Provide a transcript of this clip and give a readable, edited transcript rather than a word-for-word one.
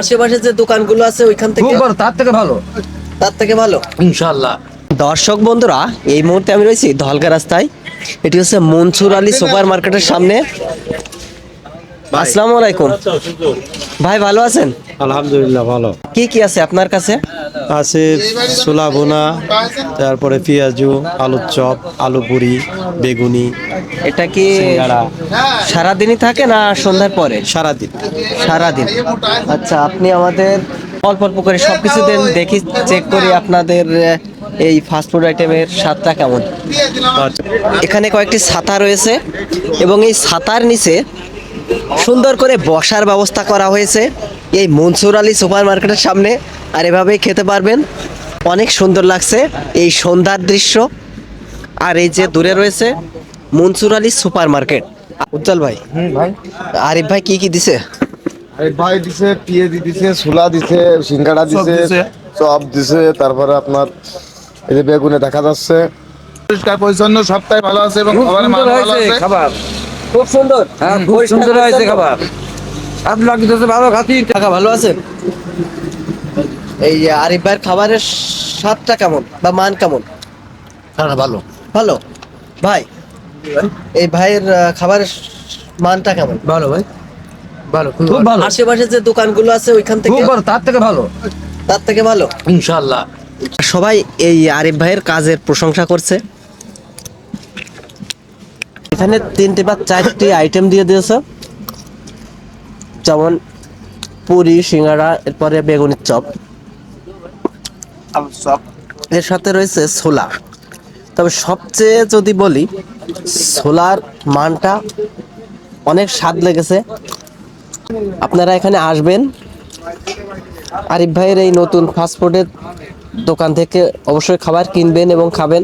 আশেপাশে যে দোকানগুলো আছে ওইখান থেকে তার থেকে ভালো, তার থেকে ভালো ইনশাআল্লাহ। দর্শক বন্ধুরা, এই মুহূর্তে আমি রয়েছি ধলকা রাস্তায়। এটি হচ্ছে মনসুর আলী সুপার মার্কেটের সামনে। আসসালামু আলাইকুম ভাই, ভালো আছেন? আলহামদুলিল্লাহ ভালো কি কি আছে আপনার কাছে? আছে। ছোলা ভুনা, তারপরে পেঁয়াজু, আলুর চপ, আলু পুরি, বেগুনি, এটা কি সিঙ্গাড়া। সারাদিনই থাকে না সন্ধ্যার পরে? সারাদিন। সারাদিন। আচ্ছা, আপনি আমাদের অল্প অল্প করে সবকিছু দেন, দেখি চেক করি আপনাদের এই ফাস্টফুড আইটেমের স্বাদটা কেমন। এখানে কয়েকটি ছাতা রয়েছে এবং এই ছাতার নিচে সুন্দর করে বসার ব্যবস্থা করা হয়েছে এই মনসুর আলী সুপার মার্কেটের সামনে। আর এভাবেই খেতে পারবেন, অনেক সুন্দর লাগছে এই সন্ধ্যার দৃশ্য। আর এই যে দূরে রয়েছে মনসুর আলী সুপার মার্কেট। উজ্জ্বল ভাই, ভাই আরিফ ভাই কি কি দিছে? আরে ভাই দিছে, পেঁয়াজি দিছে, ছোলা দিছে, সিঙ্গাড়া দিছে, চপ দিছে, তারপরে আপনার এই যে বেগুনে দেখা যাচ্ছে। পরিষ্কার পরিচ্ছন্ন, সবটাই ভালো আছে এবং খাবারের মান ভালো আছে। খাবার খুব সুন্দর, হ্যাঁ, খুব সুন্দর হয়েছে খাবার। আপনার লাগতেছে ভালো খাতি। টাকা ভালো আছেন? এই আরিফ ভাইয়ের খাবারের স্বাদটা কেমন বা মান কেমন? হ্যাঁ, ভালো ভালো। ভাই, এই ভাইয়ের খাবারের মানটা কেমন? ভালো ভাই, ভালো, খুব ভালো। আশেপাশে যে দোকানগুলো আছে ওইখান থেকে খুব ভালো, তার থেকে ভালো, তার থেকে ভালো। ইনশাআল্লাহ। সবাই এই আরিফ ভাইয়ের কাজের প্রশংসা করছে। এখানে 3টি বা 4টি আইটেম দিয়ে দিয়েছে, যেমন পুরি, সিঙ্গাড়া, এরপরে বেগুনের চপ, এর সাথে রয়েছে ছোলা। তবে সবচেয়ে যদি বলি, ছোলার মানটা অনেক স্বাদ লেগেছে। আপনারা এখানে আসবেন, আরিফ ভাইয়ের এই নতুন ফাস্টফুডের দোকান থেকে অবশ্যই খাবার কিনবেন এবং খাবেন।